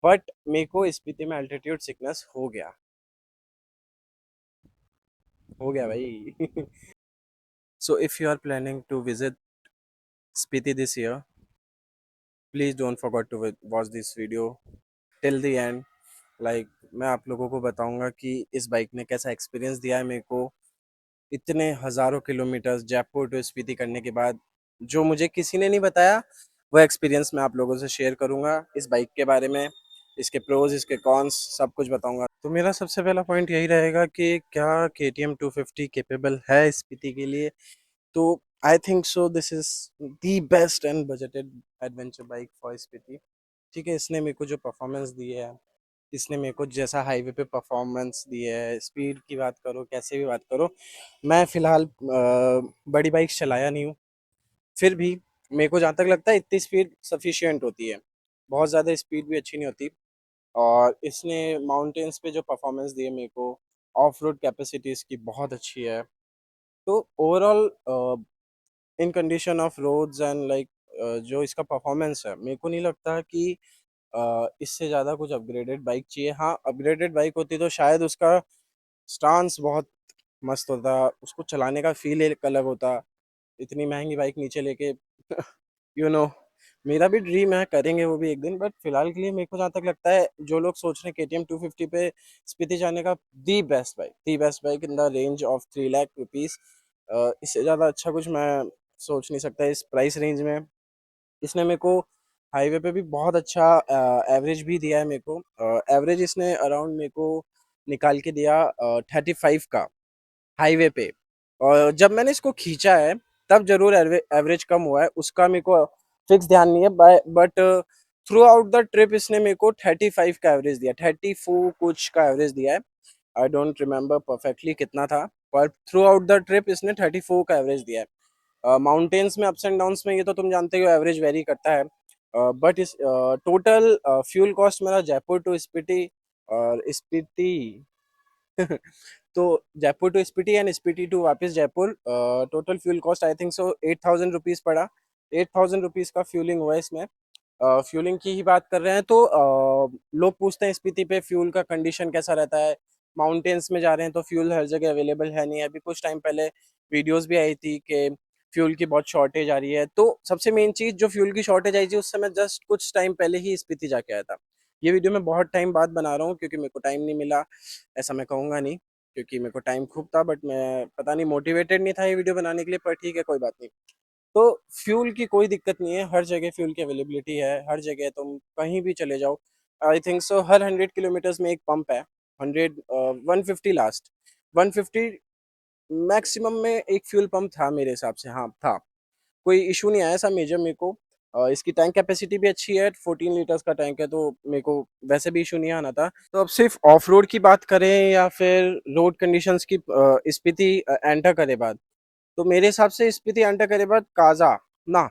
But मेरे को स्पीति में अल्टीट्यूड सिकनेस हो गया भाई। So if you are planning to visit Spiti this year, please don't forget to watch this video till the end. Like मैं आप लोगों को बताऊंगा कि इस बाइक ने कैसा एक्सपीरियंस दिया है मेरे को इतने हज़ारों किलोमीटर्स जयपुर टू स्पीति करने के बाद। जो मुझे किसी ने नहीं बताया वो एक्सपीरियंस मैं आप लोगों से शेयर करूंगा इस बाइक के बारे में। इसके प्रोज, इसके कॉन्स, सब कुछ बताऊंगा। तो मेरा सबसे पहला पॉइंट यही रहेगा कि क्या KTM 250 केपेबल है स्पीति के लिए। तो आई think so this is the best and budgeted adventure bike for Spiti. ठीक है, इसने मेरे को जो परफॉर्मेंस दी है, इसने मेरे को जैसा हाईवे पे परफॉर्मेंस दी है, स्पीड की बात करो, कैसे भी बात करो। मैं फ़िलहाल बड़ी बाइक चलाया नहीं हूँ, फिर भी मेरे को जहाँ तक लगता है इतनी स्पीड सफिशिएंट होती है। बहुत ज़्यादा स्पीड भी अच्छी नहीं होती। और इसने माउंटेन्स पे जो परफॉर्मेंस दी है मेरे को, ऑफ रोड कैपेसिटी इसकी बहुत अच्छी है। तो overall in condition of roads and like जो इसका परफॉर्मेंस है, मेरे को नहीं लगता कि इससे ज़्यादा कुछ अपग्रेडेड बाइक चाहिए। हाँ, अपग्रेडेड बाइक होती तो शायद उसका स्टांस बहुत मस्त होता, उसको चलाने का फील एक अलग होता। इतनी महंगी बाइक नीचे लेके यू नो मेरा भी ड्रीम है, करेंगे वो भी एक दिन। बट फिलहाल के लिए मेरे को जहाँ तक लगता है, जो लोग सोच रहे हैं KTM 250 पे स्पीति जाने का, the best bike in the range of 3 lakh rupees. इससे ज़्यादा अच्छा कुछ मैं सोच नहीं सकता इस प्राइस रेंज में। इसने मेरे को हाईवे पे भी बहुत अच्छा एवरेज भी दिया है मेरे को। एवरेज इसने अराउंड मेरे को निकाल के दिया 35 का हाईवे पे। और जब मैंने इसको खींचा है तब जरूर एवरेज कम हुआ है, उसका मेरे को फिक्स ध्यान नहीं है। But through out the trip इसने मेरे को 35 का एवरेज दिया, 34 कुछ का एवरेज दिया है। आई डोंट रिमेम्बर परफेक्टली कितना था, पर थ्रू आउट द ट्रिप इसने 34 का एवरेज दिया है। माउंटेन्स में अप्स एंड डाउन्स में ये तो तुम जानते हो एवरेज वेरी करता है। बट इस टोटल फ्यूल कॉस्ट मेरा जयपुर टू स्पीति और स्पीति तो Jaipur to Spiti and Spiti to वापस Jaipur, total fuel cost I think so 8,000 rupees पड़ा। 8,000 रुपीज़ का फ्यूलिंग हुआ है इसमें। फ्यूलिंग की ही बात कर रहे हैं तो लोग पूछते हैं स्पीति पे फ्यूल का कंडीशन कैसा रहता है। माउंटेन्स में जा रहे हैं तो फ्यूल हर जगह अवेलेबल है नहीं। अभी कुछ टाइम पहले वीडियोस भी आई थी कि फ्यूल की बहुत शॉर्टेज आ रही है। तो सबसे मेन चीज़, जो फ्यूल की शॉर्टेज आई थी उससे मैं जस्ट कुछ टाइम पहले ही स्पीति जाके आया था। ये वीडियो मैं बहुत टाइम बाद बना रहा हूँ क्योंकि मेरे को टाइम नहीं मिला, ऐसा मैं कहूँगा नहीं, क्योंकि मेरे को टाइम खूब था। बट मैं पता नहीं मोटिवेटेड नहीं था ये वीडियो बनाने के लिए, पर ठीक है, कोई बात नहीं। तो फ्यूल की कोई दिक्कत नहीं है, हर जगह फ्यूल की अवेलेबिलिटी है, हर जगह तुम कहीं भी चले जाओ। आई थिंक सो हर 100 किलोमीटर्स में एक पंप है। 150 लास्ट, 150 मैक्सिमम में एक फ्यूल पंप था मेरे हिसाब से, हाँ था। कोई इशू नहीं आया ऐसा मेजर मेरे को। इसकी टैंक कैपेसिटी भी अच्छी है, 14 लीटर्स का टैंक है, तो मेरे को वैसे भी इशू नहीं आना था। तो अब सिर्फ ऑफ रोड की बात करें या फिर रोड कंडीशंस की, स्पीति एंटर करे बाद, तो मेरे हिसाब से स्पीति एंटर करे बाद काजा ना,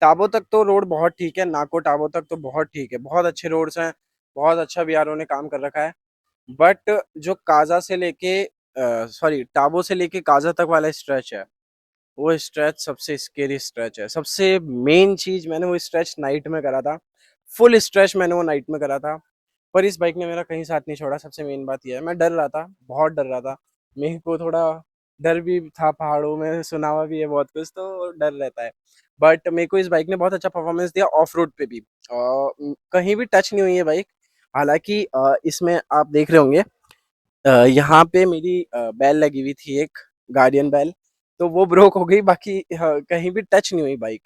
टाबो तक तो रोड बहुत ठीक है, नाको टाबो तक तो बहुत ठीक है, बहुत अच्छे रोड्स हैं, बहुत अच्छा बीआरओ ने काम कर रखा है। बट जो काजा से लेके सॉरी टाबो से लेके काजा तक वाला स्ट्रेच है, वो स्ट्रेच सबसे स्केरी स्ट्रेच है। सबसे मेन चीज, मैंने वो स्ट्रेच नाइट में करा था, फुल स्ट्रेच मैंने वो नाइट में करा था। पर इस बाइक ने मेरा कहीं साथ नहीं छोड़ा। सबसे मेन बात यह है, मैं डर रहा था, बहुत डर रहा था। मेरे को थोड़ा डर भी था, पहाड़ों में सुना हुआ भी है बहुत कुछ, तो डर रहता है। बट मेरे को इस बाइक ने बहुत अच्छा परफॉर्मेंस दिया ऑफ रोड पे भी। कहीं भी टच नहीं हुई है बाइक। हालांकि इसमें आप देख रहे होंगे, यहाँ पे मेरी बैल लगी हुई थी, एक गार्डियन बैल, तो वो ब्रोक हो गई। बाकी कहीं भी टच नहीं हुई बाइक।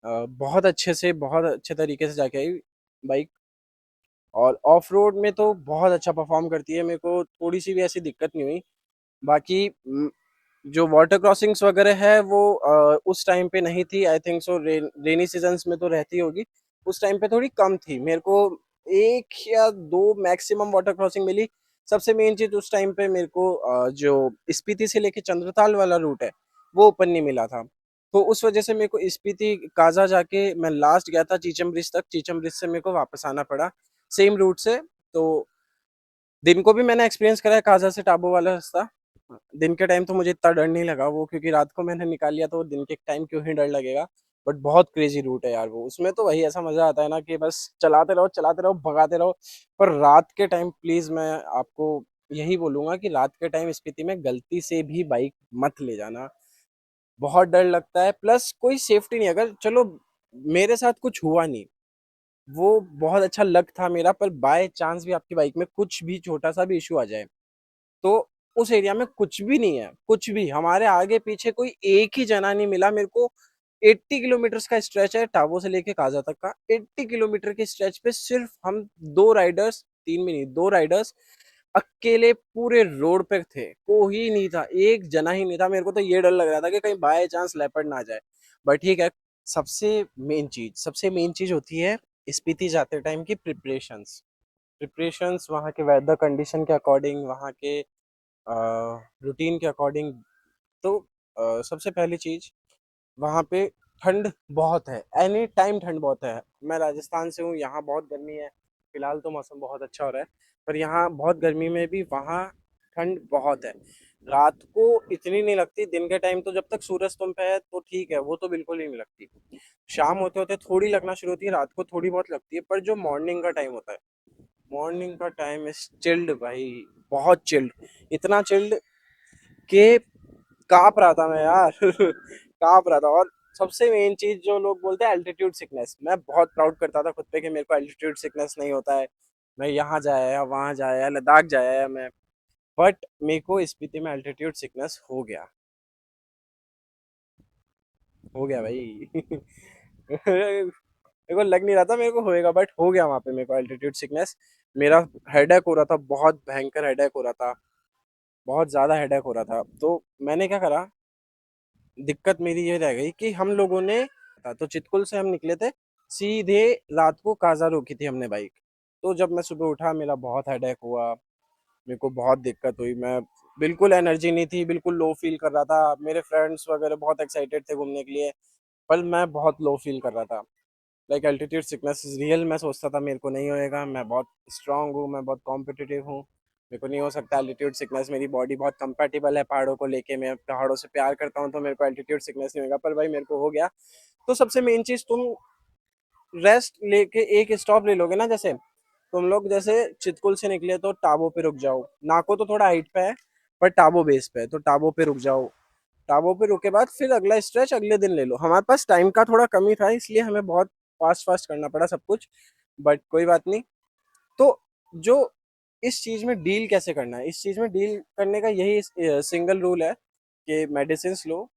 बहुत अच्छे से, बहुत अच्छे तरीके से जाके आई बाइक। और ऑफ रोड में तो बहुत अच्छा परफॉर्म करती है, मेरे को थोड़ी सी भी ऐसी दिक्कत नहीं हुई। बाकी जो वाटर क्रॉसिंग्स वगैरह है वो उस टाइम पे नहीं थी। आई थिंक सो रेनी सीजन्स में तो रहती होगी, उस टाइम पे थोड़ी कम थी। मेरे को एक या दो मैक्सिमम वाटर क्रॉसिंग मिली। सबसे मेन चीज, उस टाइम पे मेरे को जो स्पीति से लेके चंद्रताल वाला रूट है वो ओपन नहीं मिला था। तो उस वजह से मेरे को स्पीति काजा जाके मैं लास्ट गया था चीचम ब्रिज तक, चीचम ब्रिज से मेरे को वापस आना पड़ा सेम रूट से। तो दिन को भी मैंने एक्सपीरियंस करा है काजा से टाबू वाला रास्ता। दिन के टाइम तो मुझे इतना डर नहीं लगा वो, क्योंकि रात को मैंने निकाल लिया, तो दिन के टाइम क्यों ही डर लगेगा। बट बहुत क्रेजी रूट है यार वो। उसमें तो वही ऐसा मजा आता है ना कि बस चलाते रहो भगाते रहो। पर रात के टाइम प्लीज मैं आपको यही बोलूंगा कि रात के टाइम स्पीति में गलती से भी बाइक मत ले जाना। बहुत डर लगता है, प्लस कोई सेफ्टी नहीं। अगर चलो मेरे साथ कुछ हुआ नहीं, वो बहुत अच्छा लक था मेरा, पर बाय चांस भी आपकी बाइक में कुछ भी छोटा सा भी इशू आ जाए तो उस एरिया में कुछ भी नहीं है, कुछ भी। हमारे आगे पीछे कोई एक ही जना नहीं मिला मेरे को। 80 किलोमीटर का स्ट्रेच है टाबो से लेके काजा तक का। 80 किलोमीटर के स्ट्रेच पे सिर्फ हम दो राइडर्स, तीन भी नहीं, दो राइडर्स अकेले पूरे रोड पे थे। कोई नहीं था, एक जना ही नहीं था। मेरे को तो ये डर लग रहा था कि कहीं बाय चांस लेपर्ड ना आ जाए। बट ठीक है। सबसे मेन चीज होती है स्पीति जाते टाइम की प्रिपरेशंस। प्रिपरेशंस वहाँ के वेदर कंडीशन के अकॉर्डिंग, वहाँ के रूटीन के अकॉर्डिंग। तो सबसे पहली चीज, वहाँ पे ठंड बहुत है, एनी टाइम ठंड बहुत है। मैं राजस्थान से हूँ, यहाँ बहुत गर्मी है। फिलहाल तो मौसम बहुत अच्छा हो रहा है, पर यहाँ बहुत गर्मी में भी वहाँ ठंड बहुत है। रात को इतनी नहीं लगती, दिन के टाइम तो जब तक सूरज तुम पे है तो ठीक है, वो तो बिल्कुल ही नहीं लगती। शाम होते होते थोड़ी लगना शुरू होती है, रात को थोड़ी बहुत लगती है। पर जो मॉर्निंग का टाइम होता है, मॉर्निंग का टाइम इज चिल्ड भाई, बहुत चिल्ड। इतना चिल्ड कि कांप रहा था मैं यार कांप रहा था। और सबसे मेन चीज जो लोग बोलते हैं एल्टीट्यूड सिकनेस, मैं बहुत प्राउड करता था खुद पे कि मेरे को एल्टीट्यूड सिकनेस नहीं होता है। मैं यहाँ जाया, वहां जाया, लद्दाख जाया मैं। बट मेरे को स्पीति में एल्टीट्यूड सिकनेस हो गया भाई मेरे को लग नहीं रहा था मेरे को होएगा, बट हो गया वहां पे मेरे को एल्टीट्यूड सिकनेस। मेरा हेडेक हो रहा था, बहुत भयंकर हेडेक हो रहा था, बहुत ज्यादा हेडेक हो रहा था। तो मैंने क्या करा, दिक्कत मेरी ये रह गई कि हम लोगों ने तो चितकुल से हम निकले थे, सीधे रात को काजा रोकी थी हमने बाइक। तो जब मैं सुबह उठा, मेरा बहुत हेडेक हुआ, मेरे को बहुत दिक्कत हुई। मैं बिल्कुल एनर्जी नहीं थी, बिल्कुल लो फील कर रहा था। मेरे फ्रेंड्स वगैरह बहुत एक्साइटेड थे घूमने के लिए, पर मैं बहुत लो फील कर रहा था। Like altitude sickness is real. मैं सोचता था मेरे को नहीं होएगा, मैं बहुत स्ट्रांग हूँ, मैं बहुत कॉम्पिटिटिव हूँ, मेरे को नहीं हो सकता एल्टीट्यूड सिकनेस। मेरी बॉडी बहुत कंपेटेबल है पहाड़ों को लेके, मैं पहाड़ों से प्यार करता हूँ, तो मेरे को एल्टीट्यूड सिकनेस नहीं होगा। पर भाई मेरे को हो गया। तो सबसे मेन चीज, तुम रेस्ट लेके एक स्टॉप ले लोगे ना, जैसे तुम लोग जैसे चितकुल से निकले तो टाबो पे रुक जाओ। नाको तो थोड़ा हाइट पे है, पर टाबो बेस पे है, तो टाबो पे रुक जाओ। टाबो पे रुके बाद फिर अगला स्ट्रेच अगले दिन ले लो। हमारे पास टाइम का थोड़ा कमी था, इसलिए हमें बहुत फास्ट फास्ट करना पड़ा सब कुछ, बट कोई बात नहीं। तो जो इस चीज में डील कैसे करना है, इस चीज में डील करने का यही सिंगल रूल है कि मेडिसिन लो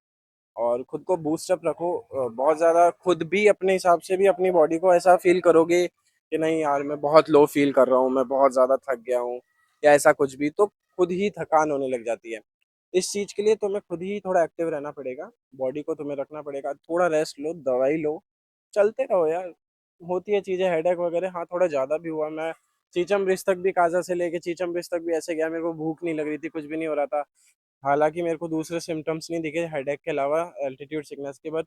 और खुद को बूस्टअप रखो। बहुत ज़्यादा खुद भी अपने हिसाब से भी अपनी बॉडी को ऐसा फील करोगे कि नहीं यार मैं बहुत लो फील कर रहा हूँ, मैं बहुत ज़्यादा थक गया हूँ, या ऐसा कुछ भी, तो खुद ही थकान होने लग जाती है। इस चीज़ के लिए तुम्हें खुद ही थोड़ा एक्टिव रहना पड़ेगा, बॉडी को तुम्हें रखना पड़ेगा, थोड़ा रेस्ट लो, दवाई लो, चलते रहो यार। होती है चीज़ें, हेडेक वगैरह, हाँ थोड़ा ज़्यादा भी हुआ। मैं चीचम ब्रिज तक भी, काजा से लेके चीचम ब्रिज तक भी ऐसे गया, मेरे को भूख नहीं लग रही थी, कुछ भी नहीं हो रहा था। हालांकि मेरे को दूसरे सिम्टम्स नहीं दिखे हेडेक के अलावा एल्टीट्यूड सिकनेस के बाद।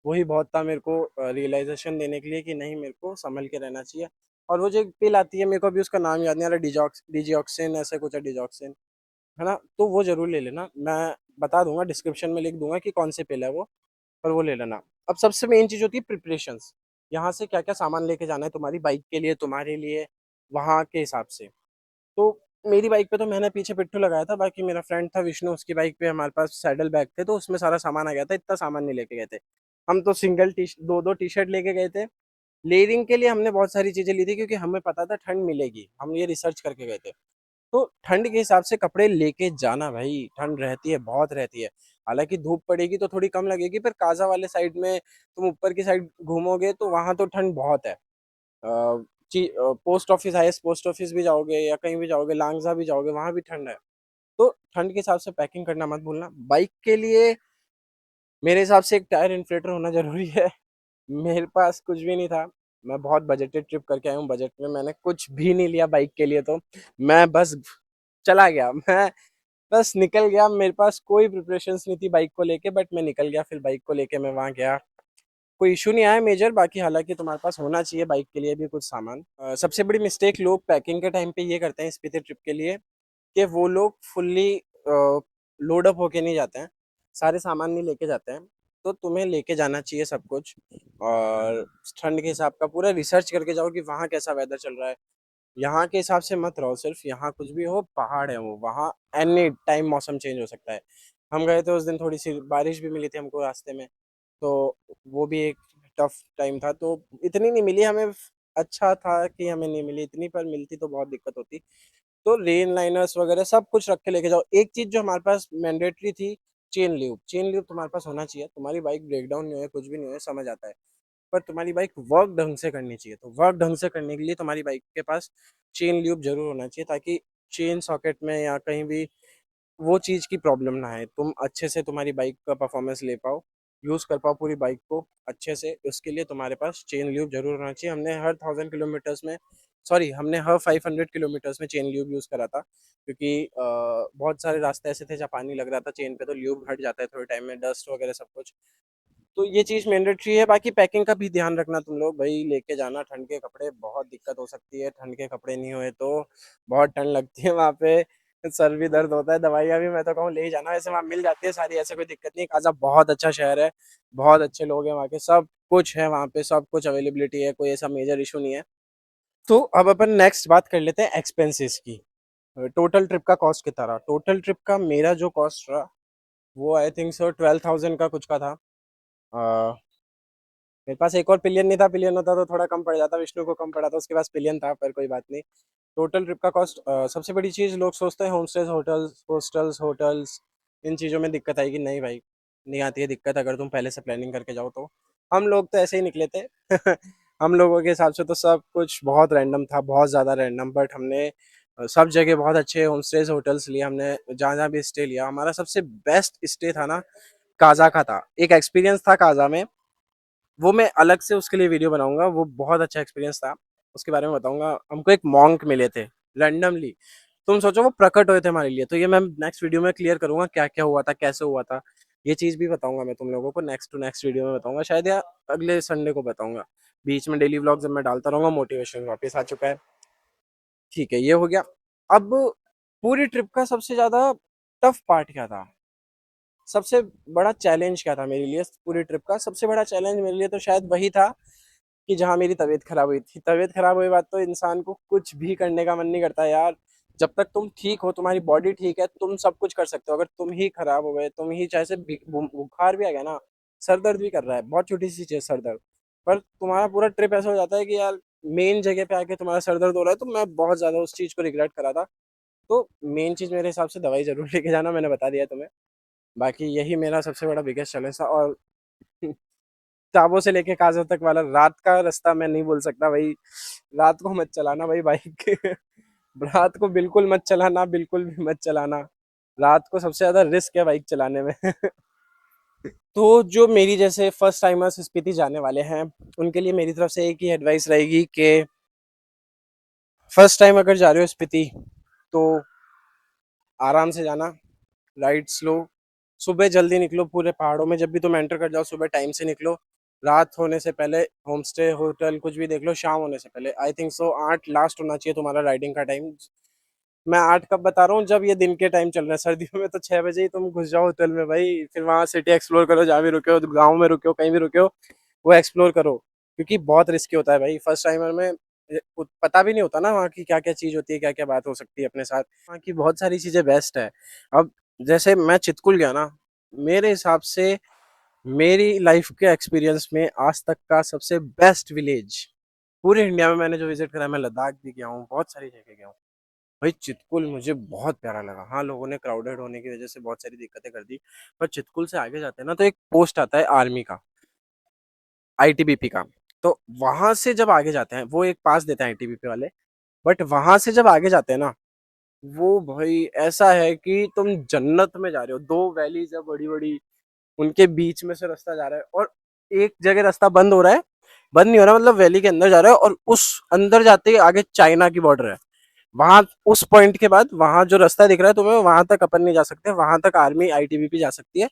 वही बहुत था मेरे को रियलाइजेशन देने के लिए कि नहीं, मेरे को संभल के रहना चाहिए। और वो जो एक पिल आती है, मेरे को अभी उसका नाम याद नहीं आ रहा, डिजॉक्सिन ऐसा कुछ है, डिजॉक्सिन है ना, तो वो जरूर ले लेना। मैं बता दूंगा, डिस्क्रिप्शन में लिख दूंगा कि कौन से पिल है वो, पर वो ले लेना। अब सबसे मेन चीज होती है प्रिपरेशंस। यहाँ से क्या क्या सामान लेके जाना है तुम्हारी बाइक के लिए, तुम्हारे लिए, वहाँ के हिसाब से। तो मेरी बाइक पे तो मैंने पीछे पिट्ठू लगाया था, बाकी मेरा फ्रेंड था विष्णु, उसकी बाइक पे हमारे पास सैडल बैग थे, तो उसमें सारा सामान आ गया था। इतना सामान नहीं लेके गए थे हम, तो सिंगल टी दो दो टी शर्ट लेके गए थे। लेयरिंग के लिए हमने बहुत सारी चीजें ली थी, क्योंकि हमें पता था ठंड मिलेगी, हम ये रिसर्च करके गए थे। तो ठंड के हिसाब से कपड़े लेके जाना भाई, ठंड रहती है, बहुत रहती है। हालांकि धूप पड़ेगी तो थोड़ी कम लगेगी, पर काजा वाले साइड में तुम ऊपर की साइड घूमोगे तो वहां तो ठंड बहुत है। Post office, highest post office भी जाओगे या कहीं भी जाओगे, लांगजा भी जाओगे, वहां भी ठंड है। तो ठंड के हिसाब से पैकिंग करना मत भूलना। बाइक के लिए मेरे हिसाब से एक टायर इन्फ्लेटर होना जरूरी है। मेरे पास कुछ भी नहीं था, मैं बहुत बजटेड ट्रिप करके आया हूँ, बजट में मैंने कुछ भी नहीं लिया बाइक के लिए। तो मैं बस चला गया, मैं बस निकल गया। मेरे पास कोई प्रिपरेशंस नहीं थी बाइक को लेके, बट मैं निकल गया, फिर बाइक को लेके मैं वहां गया। कोई इशू नहीं आया मेजर। बाकी हालांकि तुम्हारे पास होना चाहिए बाइक के लिए भी कुछ सामान। सबसे बड़ी मिस्टेक लोग पैकिंग के टाइम पे ये करते हैं स्पीति ट्रिप के लिए, कि वो लोग फुल्ली लोड अप होके नहीं जाते हैं, सारे सामान नहीं लेके जाते हैं। तो तुम्हें लेके जाना चाहिए सब कुछ। और ठंड के हिसाब का पूरा रिसर्च करके जाओ कि वहाँ कैसा वेदर चल रहा है। यहाँ के हिसाब से मत रहो सिर्फ, यहाँ कुछ भी हो, पहाड़ है वो, वहाँ एनी टाइम मौसम चेंज हो सकता है। हम गए थे उस दिन, थोड़ी सी बारिश भी मिली थी हमको रास्ते में, तो वो भी एक टफ टाइम था। तो इतनी नहीं मिली हमें, अच्छा था कि हमें नहीं मिली इतनी, पर मिलती तो बहुत दिक्कत होती। तो रेन लाइनर्स वगैरह सब कुछ रख के लेके जाओ। एक चीज जो हमारे पास मैंडेटरी थी, चेन ल्यूब। चेन ल्यूब तुम्हारे पास होना चाहिए, तुम्हारी बाइक ब्रेकडाउन नहीं हो, कुछ भी नहीं हो, समझ आता है, पर तुम्हारी बाइक वर्क ढंग से करनी चाहिए। तो वर्क ढंग से करने के लिए तुम्हारी बाइक के पास चेन ल्यूब जरूर होना चाहिए, ताकि चेन सॉकेट में या कहीं भी वो चीज़ की प्रॉब्लम ना है, तुम अच्छे से तुम्हारी बाइक का परफॉर्मेंस ले पाओ, यूज़ कर पाओ पूरी बाइक को अच्छे से। उसके लिए तुम्हारे पास चेन ल्यूब जरूर होना चाहिए। हमने हर 1000 किलोमीटर्स में, सॉरी, हमने हर 500 किलोमीटर्स में चेन ल्यूब यूज़ करा था, क्योंकि बहुत सारे रास्ते ऐसे थे जहाँ पानी लग रहा था चेन पे, तो ल्यूब हट जाता है थोड़े टाइम में, डस्ट वगैरह सब कुछ। तो ये चीज़ मैंडेटरी है। बाकी पैकिंग का भी ध्यान रखना तुम लोग भाई, लेके जाना ठंड के कपड़े, बहुत दिक्कत हो सकती है ठंड के कपड़े नहीं हुए तो। बहुत ठंड लगती है वहाँ पे, सर भी दर्द होता है, दवाइयाँ भी मैं तो कहूँ ले ही जाना, वैसे वहाँ मिल जाती है सारी, ऐसे कोई दिक्कत नहीं। काजा बहुत अच्छा शहर है, बहुत अच्छे लोग हैं वहाँ के, सब कुछ है वहाँ पे, सब कुछ अवेलेबिलिटी है, कोई ऐसा मेजर इशू नहीं है। तो अब अपन नेक्स्ट बात कर लेते हैं एक्सपेंसेस की। टोटल ट्रिप का कॉस्ट कितना रहा? टोटल ट्रिप का मेरा जो कॉस्ट रहा, वो आई थिंक सो 12,000 का कुछ का था। मेरे पास एक और पिलियन नहीं था, पिलियन होता तो थोड़ा कम पड़ जाता, विष्णु को कम पड़ा था, उसके पास पिलियन था, पर कोई बात नहीं। टोटल ट्रिप का कॉस्ट, सबसे बड़ी चीज़ लोग सोचते हैं होम स्टेज, होटल्स इन चीज़ों में दिक्कत आएगी, नहीं भाई, नहीं आती है दिक्कत अगर तुम पहले से प्लानिंग करके जाओ तो। हम लोग तो ऐसे ही निकले थे हम लोगों के हिसाब से तो सब कुछ बहुत रैंडम था, बहुत ज़्यादा रैंडम, बट हमने सब जगह बहुत अच्छे होम स्टेज होटल्स लिए हमने, जहाँ जहाँ भी स्टे लिया। हमारा सबसे बेस्ट स्टे था ना, काजा का था। एक एक्सपीरियंस था काजा में, वो मैं अलग से उसके लिए वीडियो बनाऊंगा, वो बहुत अच्छा एक्सपीरियंस था, उसके बारे में बताऊंगा। हमको एक मॉन्क मिले थे रैंडमली, तुम सोचो वो प्रकट हुए थे हमारे लिए, तो ये मैं नेक्स्ट वीडियो में क्लियर करूंगा क्या क्या हुआ था, कैसे हुआ था, ये चीज़ भी बताऊंगा मैं तुम लोगों को, नेक्स्ट टू नेक्स्ट वीडियो में बताऊंगा शायद, या अगले संडे को बताऊंगा। बीच में डेली व्लॉग जब मैं डालता रहूंगा, मोटिवेशन वापस आ चुका है। ठीक है, ये हो गया। अब पूरी ट्रिप का सबसे ज्यादा टफ पार्ट क्या था, सबसे बड़ा चैलेंज क्या था मेरे लिए? पूरी ट्रिप का सबसे बड़ा चैलेंज मेरे लिए तो शायद वही था कि जहाँ मेरी तबीयत खराब हुई थी। तबीयत खराब हुई बात तो इंसान को कुछ भी करने का मन नहीं करता यार। जब तक तुम ठीक हो, तुम्हारी बॉडी ठीक है, तुम सब कुछ कर सकते हो। अगर तुम ही खराब हो गए, तुम ही चाहे से बुखार भी आ गया ना, सर दर्द भी कर रहा है, बहुत छोटी सी चीज सर दर्द, पर तुम्हारा पूरा ट्रिप ऐसा हो जाता है कि यार मेन जगह पे आके तुम्हारा सर दर्द हो रहा है, तो मैं बहुत ज्यादा उस चीज को रिग्रेट करा था। तो मेन चीज मेरे हिसाब से दवाई जरूर लेके जाना, मैंने बता दिया तुम्हें। बाकी यही मेरा सबसे बड़ा बिगेस्ट चैलेंज था। और टाबो से लेके काजा तक वाला रात का रास्ता मैं नहीं बोल सकता भाई, रात को मत चलाना भाई बाइक रात को बिल्कुल मत चलाना, बिल्कुल भी मत चलाना, रात को सबसे ज्यादा रिस्क है बाइक चलाने में तो जो मेरी जैसे फर्स्ट टाइमर्स स्पीति जाने वाले हैं, उनके लिए मेरी तरफ से एक ही एडवाइस रहेगी कि फर्स्ट टाइम अगर जा रहे हो स्पीति, तो आराम से जाना, राइड स्लो, सुबह जल्दी निकलो पूरे पहाड़ों में, जब भी तुम एंटर कर जाओ सुबह टाइम से निकलो, रात होने से पहले होम स्टे होटल कुछ भी देख लो, शाम होने से पहले। आई थिंक सो 8 लास्ट होना चाहिए तुम्हारा राइडिंग का टाइम। मैं 8 कब बता रहा हूँ, जब ये दिन के टाइम चल रहा है, सर्दियों में तो 6 बजे ही तुम घुस जाओ होटल में भाई, फिर वहां सिटी एक्सप्लोर करो, जहाँ भी रुके हो, गाँव में रुके हो, कहीं भी रुके हो, वो एक्सप्लोर करो, क्योंकि बहुत रिस्की होता है भाई फर्स्ट टाइमर में। पता भी नहीं होता ना वहाँ की क्या क्या चीज होती है, क्या क्या बात हो सकती है अपने साथ। वहाँ की बहुत सारी चीजें बेस्ट है। अब जैसे मैं चितकुल गया ना, मेरे हिसाब से मेरी लाइफ के एक्सपीरियंस में आज तक का सबसे बेस्ट विलेज पूरे इंडिया में मैंने जो विजिट करा है, मैं लद्दाख भी गया हूँ, बहुत सारी जगह गया हूँ भाई, चितकुल मुझे बहुत प्यारा लगा। हाँ, लोगों ने क्राउडेड होने की वजह से बहुत सारी दिक्कतें कर दी, पर चितकुल से आगे जाते हैं ना, तो एक पोस्ट आता है आर्मी का, आईटीबीपी का। तो वहां से जब आगे जाते हैं, वो एक पास देते हैं आईटीबीपी वाले, बट वहां से जब आगे जाते हैं ना, वो भाई ऐसा है कि तुम जन्नत में जा रहे हो। दो वैलीज है बड़ी बड़ी, उनके बीच में से रास्ता जा रहा है, और एक जगह रास्ता बंद हो रहा है, बंद नहीं हो रहा मतलब वैली के अंदर जा रहा है, और उस अंदर जाते ही आगे चाइना की बॉर्डर है। वहां उस पॉइंट के बाद वहां जो रास्ता दिख रहा है तुम्हें, वहां तक अपन नहीं जा सकते, वहां तक आर्मी आईटीबीपी जा सकती है।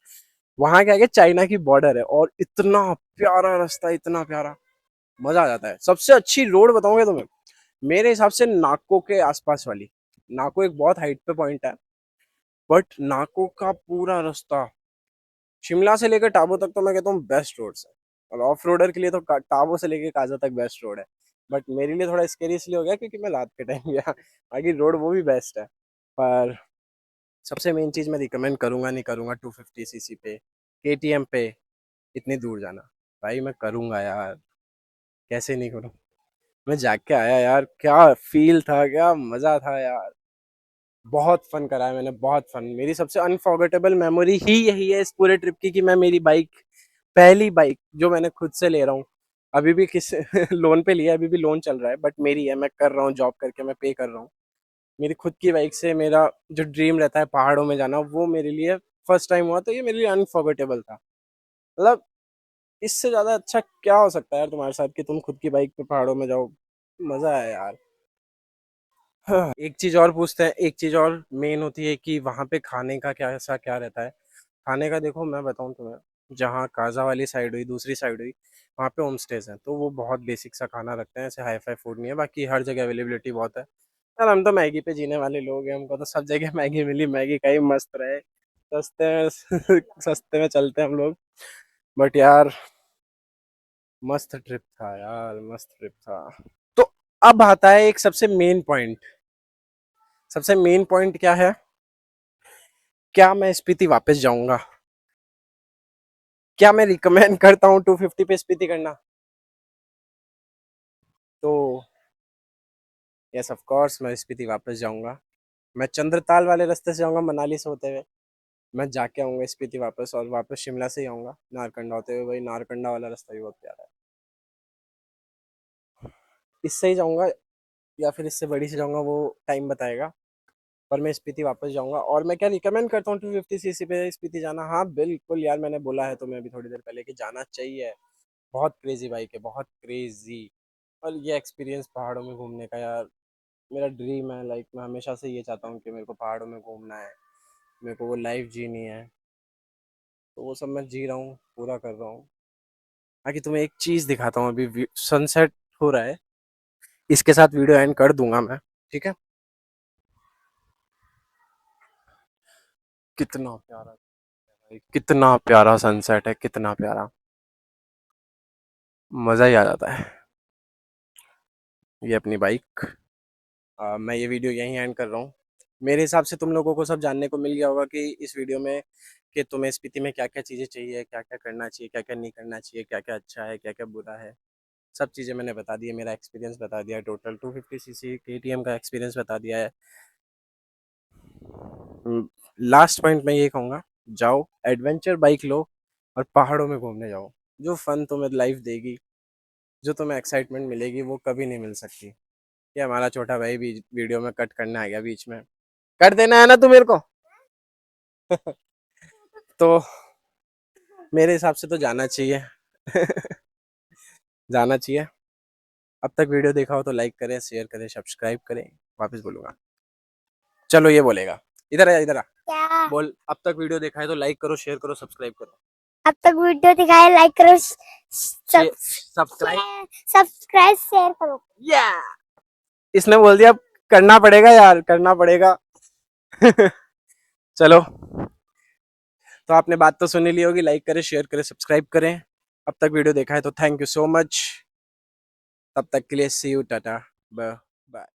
वहां के आगे चाइना की बॉर्डर है, और इतना प्यारा रास्ता, इतना प्यारा, मजा आ जाता है। सबसे अच्छी रोड बताऊंगे तुम्हें, मेरे हिसाब से नाको के आसपास वाली। नाको एक बहुत हाइट पे पॉइंट है, बट नाको का पूरा रास्ता शिमला से लेकर टाबो तक तो मैं कहता हूँ बेस्ट रोड्स है, और ऑफ रोडर के लिए तो टाबो से लेकर काजा तक बेस्ट रोड है। बट मेरे लिए थोड़ा स्केरी इसलिए हो गया क्योंकि मैं रात के टाइम गया, बाकी रोड वो भी बेस्ट है। पर सबसे मेन चीज़ मैं रिकमेंड करूंगा नहीं करूंगा 250 सीसी पे केटीएम पे इतनी दूर जाना। भाई मैं करूंगा यार, कैसे नहीं करूँ। मैं जाके आया यार, क्या फील था, क्या मजा था यार। बहुत फन करा है मैंने, बहुत फन। मेरी सबसे अनफॉर्गेटेबल मेमोरी ही यही है इस पूरे ट्रिप की, कि मैं मेरी बाइक, पहली बाइक जो मैंने खुद से ले रहा हूँ, अभी भी किस लोन पे लिया है, अभी भी लोन चल रहा है, बट मेरी है, मैं कर रहा हूँ जॉब करके, मैं पे कर रहा हूँ। मेरी खुद की बाइक से मेरा जो ड्रीम रहता है पहाड़ों में जाना, वो मेरे लिए फर्स्ट टाइम हुआ, तो ये मेरे लिए अनफॉर्गेटेबल था। मतलब इससे ज्यादा अच्छा क्या हो सकता है यार तुम्हारे साथ, कि तुम खुद की बाइक पे पहाड़ों में जाओ। मजा है यार। हाँ, एक चीज और पूछते हैं, एक चीज और मेन होती है कि वहां पे खाने का क्या ऐसा क्या रहता है। खाने का देखो मैं बताऊं तुम्हें, जहाँ काजा वाली साइड हुई, दूसरी साइड हुई, वहाँ पे होम स्टेज हैं, तो वो बहुत बेसिक सा खाना रखते हैं, ऐसे हाई फाई फूड नहीं है, बाकी हर जगह अवेलेबिलिटी बहुत है। यार हम तो मैगी पे जीने वाले लोग हैं, हमको तो सब जगह मैगी मिली, मैगी का ही मस्त रहे। सस्ते में सस्ते में चलते हैं हम लोग। बट यार मस्त ट्रिप था यार, मस्त ट्रिप था। तो अब आता है एक सबसे मेन पॉइंट। सबसे मेन पॉइंट क्या है, क्या मैं स्पीति वापस जाऊंगा? क्या मैं रिकमेंड करता हूँ 250 पे स्पीति करना? तो यस ऑफ कोर्स मैं स्पीति वापस जाऊंगा। मैं चंद्रताल वाले रास्ते से जाऊंगा, मनाली से होते हुए। मैं जाके आऊंगा स्पीति वापस, और वापस शिमला से ही आऊंगा नारकंडा होते हुए। भाई नारकंडा वाला रास्ता भी बहुत प्यारा है। इससे ही जाऊंगा या फिर इससे बड़ी से जाऊंगा, वो टाइम बताएगा। पर मैं स्पीति वापस जाऊंगा। और मैं क्या रिकमेंड करता हूँ 250 सीसी पे स्पीति जाना? हाँ बिल्कुल यार, मैंने बोला है तुम्हें अभी थोड़ी देर पहले कि जाना चाहिए। बहुत क्रेजी बाइक है, बहुत क्रेजी। और ये एक्सपीरियंस पहाड़ों में घूमने का यार, मेरा ड्रीम है। लाइक मैं हमेशा से ये चाहता हूँ कि मेरे को पहाड़ों में घूमना है, मेरे को वो लाइफ जीनी है। तो वो सब मैं जी रहा हूँ, पूरा कर रहा हूँ। बाकी तुम्हें एक चीज़ दिखाता हूँ, अभी सनसेट हो रहा है, इसके साथ वीडियो एंड कर दूंगा मैं। ठीक है। कितना प्यारा भाई, कितना प्यारा सनसेट है, कितना प्यारा। मज़ा ही आ जाता है। ये अपनी बाइक, मैं ये वीडियो यहीं एंड कर रहा हूँ। मेरे हिसाब से तुम लोगों को सब जानने को मिल गया होगा कि इस वीडियो में, कि तुम्हें स्पीति में क्या क्या चीज़ें चाहिए, क्या क्या करना चाहिए, क्या क्या नहीं करना चाहिए, क्या क्या अच्छा है, क्या क्या बुरा है। सब चीज़ें मैंने बता दी है, मेरा एक्सपीरियंस बता दिया है, टोटल 250 सीसी केटीएम का एक्सपीरियंस बता दिया है। लास्ट पॉइंट मैं ये कहूँगा, जाओ एडवेंचर बाइक लो और पहाड़ों में घूमने जाओ। जो फन तुम्हें लाइफ देगी, जो तुम्हें एक्साइटमेंट मिलेगी, वो कभी नहीं मिल सकती। ये हमारा छोटा भाई भी वीडियो में कट करने आ गया बीच में। कर देना है ना तू मेरे को। तो मेरे हिसाब से तो जाना चाहिए। जाना चाहिए। अब तक वीडियो देखा हो तो लाइक करें, शेयर करें, सब्सक्राइब करें। वापस बोलूंगा, चलो ये बोलेगा। इधर आ, इधर आ। क्या बोल? अब तक वीडियो देखा है तो लाइक करो, शेयर करो, सब्सक्राइब करो। अब तक वीडियो दिखाया है, लाइक करो, सब्सक्राइब सब्सक्राइब शेयर करो। या इसने बोल दिया, करना पड़ेगा यार, करना पड़ेगा। चलो, तो आपने बात तो सुन ही ली होगी। लाइक करें, शेयर करें, सब्सक्राइब करें। अब तक वीडियो देखा है तो थैंक यू सो मच। तब तक के लिए सी यू, टाटा, बाय।